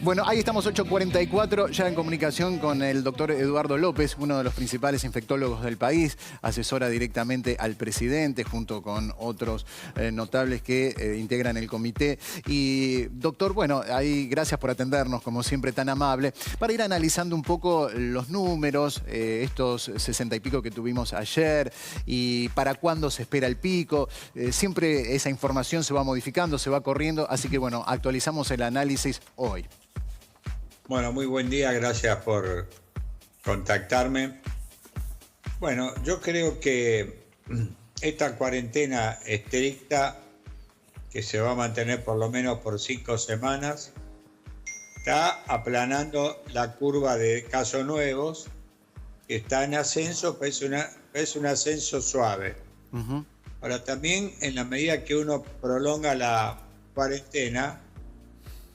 Bueno, ahí estamos 8:44, ya en comunicación con el doctor Eduardo López, uno de los principales infectólogos del país, asesora directamente al presidente junto con otros notables que integran el comité. Y doctor, bueno, ahí gracias por atendernos, como siempre tan amable, para ir analizando un poco los números, estos 60 y pico que tuvimos ayer y para cuándo se espera el pico. Siempre esa información se va modificando, se va corriendo, así que bueno, actualizamos el análisis hoy. Bueno, muy buen día, gracias por contactarme. Bueno, yo creo que esta cuarentena estricta, que se va a mantener por lo menos por 5 semanas, está aplanando la curva de casos nuevos, que está en ascenso, pero es un ascenso suave. Ahora, también en la medida que uno prolonga la cuarentena,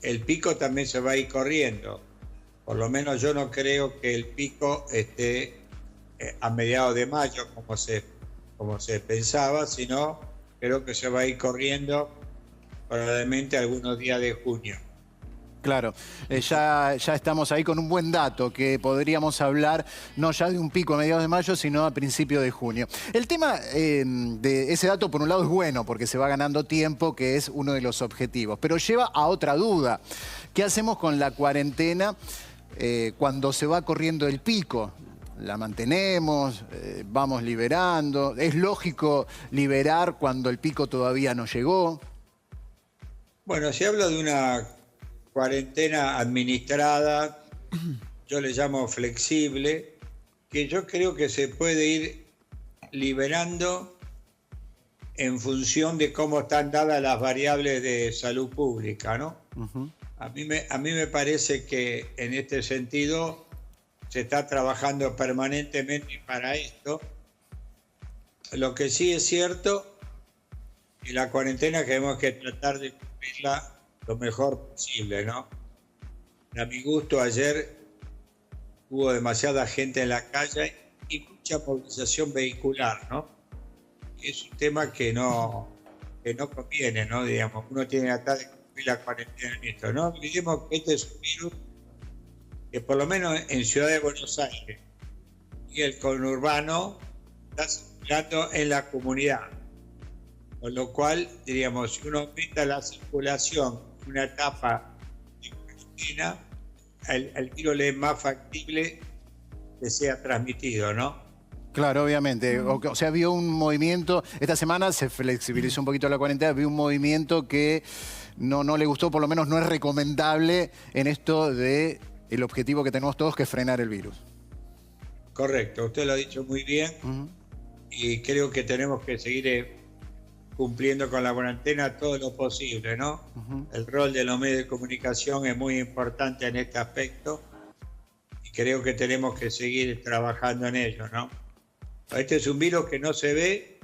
el pico también se va a ir corriendo. Por lo menos yo no creo que el pico esté a mediados de mayo como se pensaba, sino creo que se va a ir corriendo probablemente algunos días de junio. Claro, ya estamos ahí con un buen dato que podríamos hablar no ya de un pico a mediados de mayo, sino a principios de junio. El tema de ese dato, por un lado, es bueno porque se va ganando tiempo, que es uno de los objetivos, pero lleva a otra duda. ¿Qué hacemos con la cuarentena cuando se va corriendo el pico? ¿La mantenemos? ¿Vamos liberando? ¿Es lógico liberar cuando el pico todavía no llegó? Bueno, se habla de una cuarentena administrada, yo le llamo flexible, que yo creo que se puede ir liberando en función de cómo están dadas las variables de salud pública, ¿no? A mí me parece que en este sentido se está trabajando permanentemente para esto. Lo que sí es cierto, que la cuarentena tenemos que tratar de cumplirla lo mejor posible, ¿no? A mi gusto, ayer hubo demasiada gente en la calle y mucha movilización vehicular, ¿no? Es un tema que no conviene, ¿no? Digamos, uno tiene que tratar de cumplir la cuarentena en esto, ¿no? Olvidemos que este es un virus que por lo menos en Ciudad de Buenos Aires y el conurbano está circulando en la comunidad. Con lo cual, diríamos, si uno aumenta la circulación en una etapa de cuarentena, el virus le es más factible que sea transmitido, ¿no? Claro, obviamente. O sea, vio un movimiento, esta semana se flexibilizó un poquito la cuarentena, vio un movimiento que no le gustó, por lo menos no es recomendable en esto de el objetivo que tenemos todos, que es frenar el virus. Correcto, usted lo ha dicho muy bien y creo que tenemos que seguir cumpliendo con la cuarentena todo lo posible, ¿no? El rol de los medios de comunicación es muy importante en este aspecto y creo que tenemos que seguir trabajando en ello, ¿no? Este es un virus que no se ve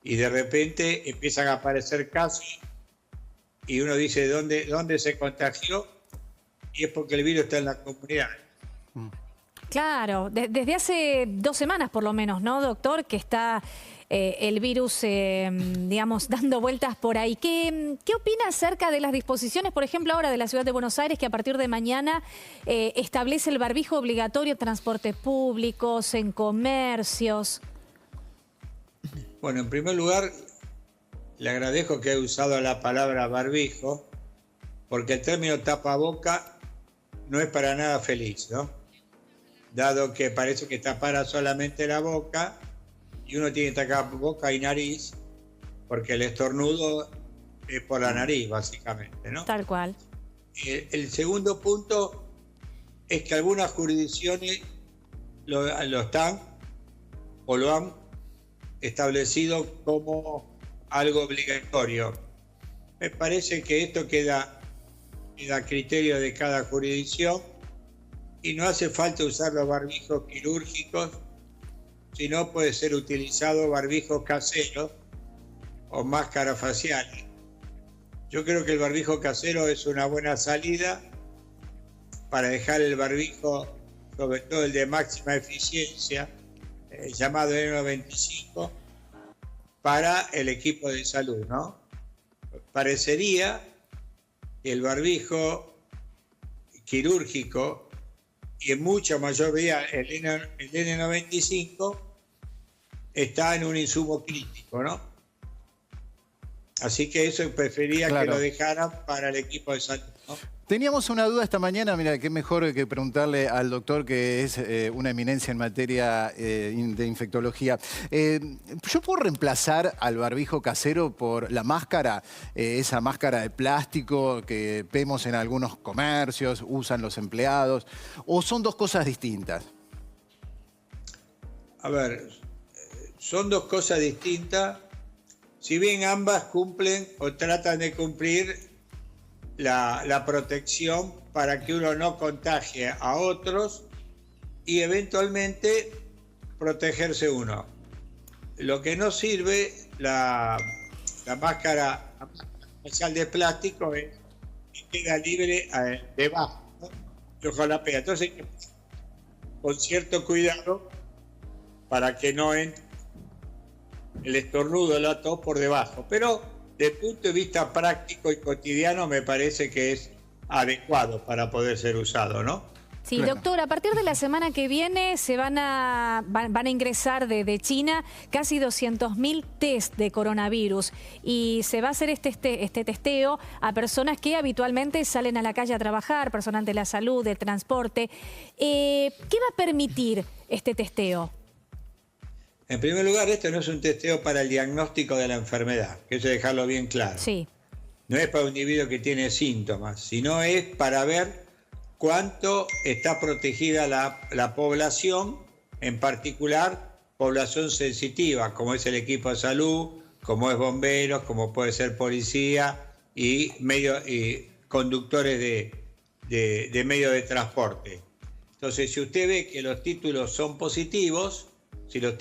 y de repente empiezan a aparecer casos y uno dice ¿dónde se contagió? Y es porque el virus está en la comunidad. Claro, desde hace 2 semanas por lo menos, ¿no, doctor? Que está el virus, digamos, dando vueltas por ahí. ¿Qué opina acerca de las disposiciones, por ejemplo, ahora de la Ciudad de Buenos Aires, que a partir de mañana establece el barbijo obligatorio en transportes públicos, en comercios? Bueno, en primer lugar, le agradezco que haya usado la palabra barbijo, porque el término tapaboca no es para nada feliz, ¿no? Dado que parece que tapara solamente la boca y uno tiene que tapar boca y nariz porque el estornudo es por la nariz, básicamente, ¿no? Tal cual. El segundo punto es que algunas jurisdicciones lo están o lo han establecido como algo obligatorio. Me parece que esto queda a criterio de cada jurisdicción y no hace falta usar los barbijos quirúrgicos, sino puede ser utilizado barbijos caseros o máscaras faciales. Yo creo que el barbijo casero es una buena salida para dejar el barbijo, sobre todo el de máxima eficiencia, llamado N95, para el equipo de salud, ¿no? Parecería que el barbijo quirúrgico y en mucha mayoría el N95 está en un insumo crítico, ¿no? Así que eso prefería que lo dejaran para el equipo de salud, ¿no? Teníamos una duda esta mañana, mira, qué mejor que preguntarle al doctor que es una eminencia en materia de infectología. ¿Yo puedo reemplazar al barbijo casero por la máscara, esa máscara de plástico que vemos en algunos comercios, usan los empleados, o son dos cosas distintas? A ver, son dos cosas distintas, si bien ambas cumplen o tratan de cumplir la protección para que uno no contagie a otros y eventualmente protegerse uno. Lo que no sirve la máscara especial de plástico es que queda libre debajo, ¿no? Con la pega. Entonces, con cierto cuidado para que no entre el estornudo, la tos por debajo. Pero desde el punto de vista práctico y cotidiano me parece que es adecuado para poder ser usado, ¿no? Sí, doctor, a partir de la semana que viene se van a ingresar de China casi 200.000 test de coronavirus y se va a hacer este testeo a personas que habitualmente salen a la calle a trabajar, personal de la salud, del transporte. ¿Qué va a permitir este testeo? En primer lugar, esto no es un testeo para el diagnóstico de la enfermedad, que eso dejarlo bien claro. Sí. No es para un individuo que tiene síntomas, sino es para ver cuánto está protegida la población, en particular población sensitiva, como es el equipo de salud, como es bomberos, como puede ser policía y conductores de medios de transporte. Entonces, si usted ve que los títulos son positivos, si el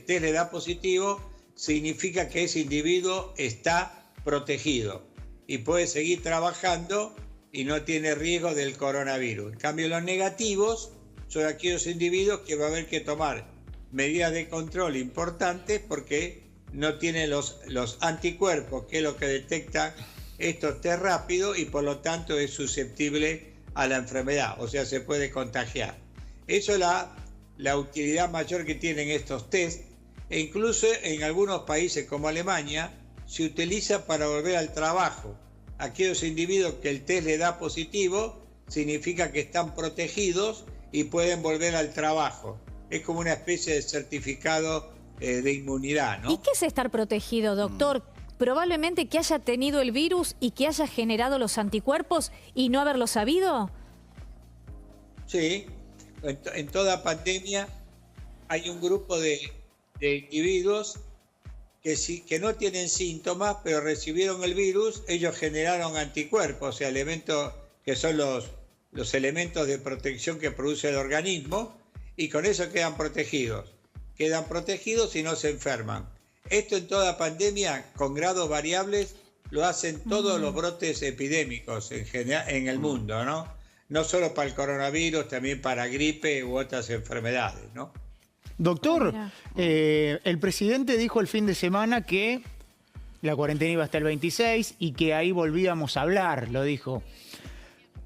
test le da positivo, significa que ese individuo está protegido y puede seguir trabajando y no tiene riesgo del coronavirus. En cambio, los negativos son aquellos individuos que va a haber que tomar medidas de control importantes porque no tienen los anticuerpos, que es lo que detecta estos test rápidos y por lo tanto es susceptible a la enfermedad, o sea, se puede contagiar. Eso es la utilidad mayor que tienen estos test, e incluso en algunos países como Alemania se utiliza para volver al trabajo. Aquellos individuos que el test le da positivo significa que están protegidos y pueden volver al trabajo. Es como una especie de certificado de inmunidad, ¿no? ¿Y qué es estar protegido, doctor? Probablemente que haya tenido el virus y que haya generado los anticuerpos y no haberlo sabido. Sí. En toda pandemia hay un grupo de individuos que no tienen síntomas, pero recibieron el virus, ellos generaron anticuerpos, o sea, elementos que son los elementos de protección que produce el organismo, y con eso quedan protegidos. Quedan protegidos y no se enferman. Esto en toda pandemia, con grados variables, lo hacen todos los brotes epidémicos en el mundo, ¿no? No solo para el coronavirus, también para gripe u otras enfermedades, ¿no? Doctor, el presidente dijo el fin de semana que la cuarentena iba hasta el 26 y que ahí volvíamos a hablar, lo dijo.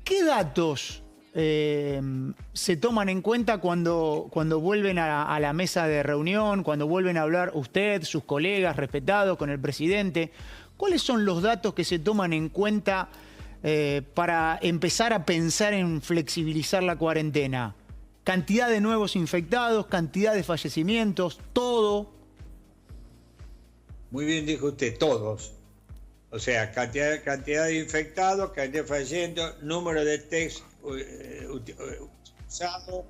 ¿Qué datos se toman en cuenta cuando vuelven a la mesa de reunión, cuando vuelven a hablar usted, sus colegas respetados con el presidente? ¿Cuáles son los datos que se toman en cuenta para empezar a pensar en flexibilizar la cuarentena? Cantidad de nuevos infectados, cantidad de fallecimientos, todo. Muy bien dijo usted, todos. O sea, cantidad de infectados, cantidad de fallecidos, número de test usados,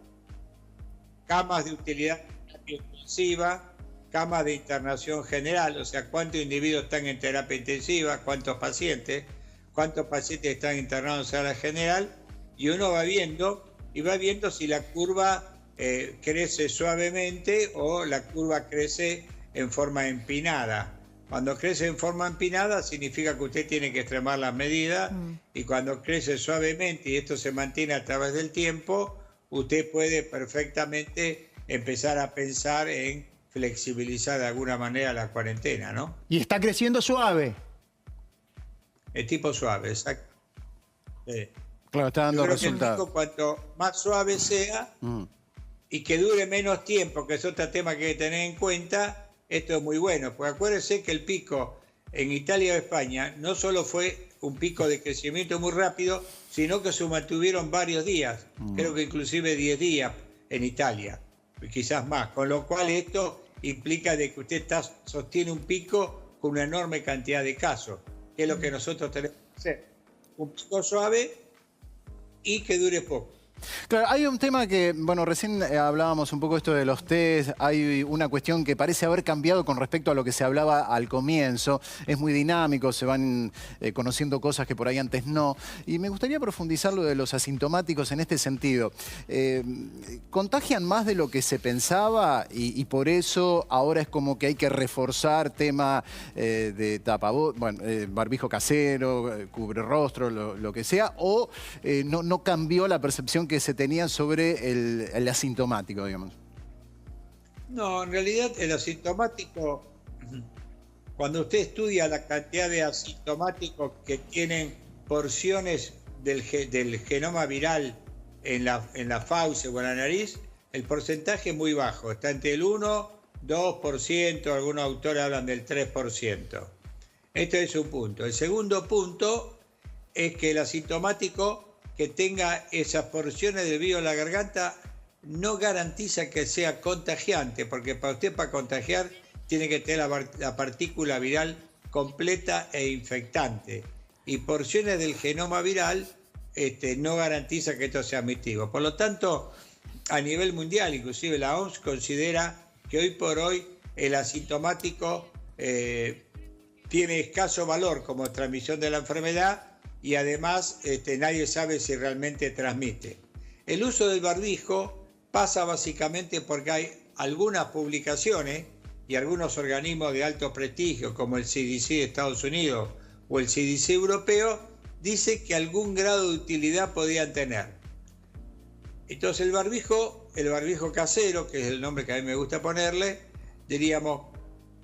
camas de utilidad intensiva, camas de internación general, o sea, cuántos individuos están en terapia intensiva, cuántos pacientes están internados en sala general, y uno va viendo si la curva crece suavemente o la curva crece en forma empinada. Cuando crece en forma empinada significa que usted tiene que extremar las medidas, y cuando crece suavemente y esto se mantiene a través del tiempo, usted puede perfectamente empezar a pensar en flexibilizar de alguna manera la cuarentena, ¿no? Y está creciendo suave. Es tipo suave, exacto. Claro, está Yo dando creo que el resultados. pico, cuanto más suave sea y que dure menos tiempo, que es otro tema que hay que tener en cuenta, esto es muy bueno. Porque acuérdense que el pico en Italia o España no solo fue un pico de crecimiento muy rápido, sino que se mantuvieron varios días, creo que inclusive 10 días en Italia, quizás más, con lo cual esto implica de que usted sostiene un pico con una enorme cantidad de casos, que es lo que nosotros tenemos que hacer. Un pico suave y que dure poco. Claro, hay un tema que, bueno, recién hablábamos un poco esto de los test, hay una cuestión que parece haber cambiado con respecto a lo que se hablaba al comienzo, es muy dinámico, se van conociendo cosas que por ahí antes no, y me gustaría profundizar lo de los asintomáticos en este sentido. ¿Contagian más de lo que se pensaba y por eso ahora es como que hay que reforzar tema de tapabocas, bueno, barbijo casero, cubre rostro, lo que sea, o no cambió la percepción que se tenía sobre el asintomático, digamos? No, en realidad el asintomático, cuando usted estudia la cantidad de asintomáticos que tienen porciones del genoma viral en la fauce o en la nariz, el porcentaje es muy bajo, está entre el 1, 2%, algunos autores hablan del 3%. Este es un punto. El segundo punto es que el asintomático que tenga esas porciones de virus en la garganta no garantiza que sea contagiante, porque para usted, para contagiar, tiene que tener la partícula viral completa e infectante. Y porciones del genoma viral no garantiza que esto sea admitivo. Por lo tanto, a nivel mundial, inclusive la OMS considera que hoy por hoy el asintomático tiene escaso valor como transmisión de la enfermedad, y además nadie sabe si realmente transmite. El uso del barbijo pasa básicamente porque hay algunas publicaciones y algunos organismos de alto prestigio, como el CDC de Estados Unidos o el CDC europeo, dice que algún grado de utilidad podían tener. Entonces el barbijo casero, que es el nombre que a mí me gusta ponerle, diríamos,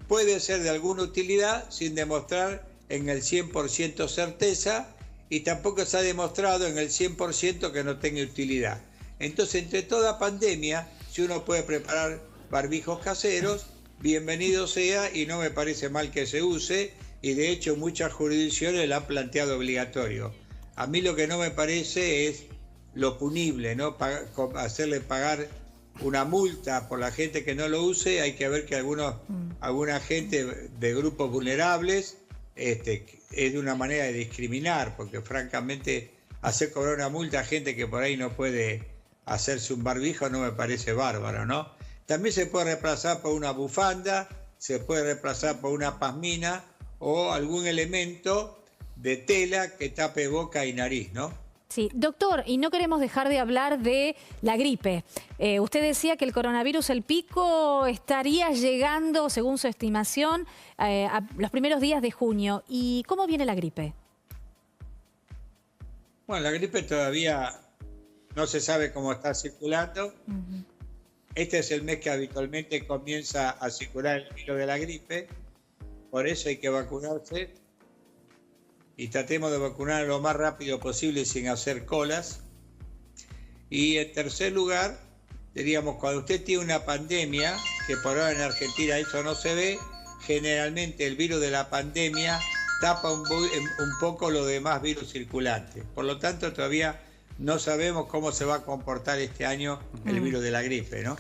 puede ser de alguna utilidad sin demostrar en el 100% certeza, y tampoco se ha demostrado en el 100% que no tenga utilidad. Entonces, entre toda pandemia, si uno puede preparar barbijos caseros, bienvenido sea, y no me parece mal que se use, y de hecho muchas jurisdicciones la han planteado obligatorio. A mí lo que no me parece es lo punible, ¿no? Hacerle pagar una multa por la gente que no lo use. Hay que ver que alguna gente de grupos vulnerables es de una manera de discriminar, porque francamente hacer cobrar una multa a gente que por ahí no puede hacerse un barbijo no me parece bárbaro, ¿no? También se puede reemplazar por una bufanda, se puede reemplazar por una pasmina o algún elemento de tela que tape boca y nariz, ¿no? Sí, doctor, y no queremos dejar de hablar de la gripe. Usted decía que el coronavirus, el pico, estaría llegando, según su estimación, a los primeros días de junio. ¿Y cómo viene la gripe? Bueno, la gripe todavía no se sabe cómo está circulando. Este es el mes que habitualmente comienza a circular el virus de la gripe. Por eso hay que vacunarse. Y tratemos de vacunar lo más rápido posible sin hacer colas. Y en tercer lugar, diríamos, cuando usted tiene una pandemia, que por ahora en Argentina eso no se ve, generalmente el virus de la pandemia tapa un poco los demás virus circulantes. Por lo tanto, todavía no sabemos cómo se va a comportar este año el virus de la gripe, ¿no?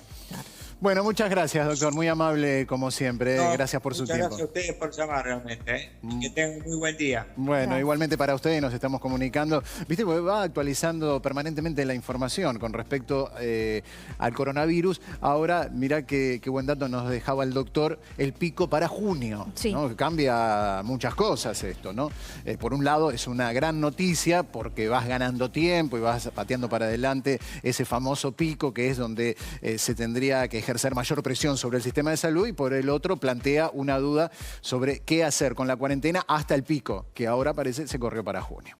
Bueno, muchas gracias, doctor. Muy amable, como siempre. No, gracias por su tiempo. Muchas gracias a ustedes por llamar realmente, ¿eh? Y que tengan un muy buen día. Bueno, Gracias. igualmente para ustedes nos estamos comunicando. Viste, porque va actualizando permanentemente la información con respecto al coronavirus. Ahora, mirá qué buen dato nos dejaba el doctor, el pico para junio. Sí. ¿No? Cambia muchas cosas esto, ¿no? Por un lado, es una gran noticia porque vas ganando tiempo y vas pateando para adelante ese famoso pico que es donde se tendría que ejercer mayor presión sobre el sistema de salud, y por el otro plantea una duda sobre qué hacer con la cuarentena hasta el pico, que ahora parece se corrió para junio.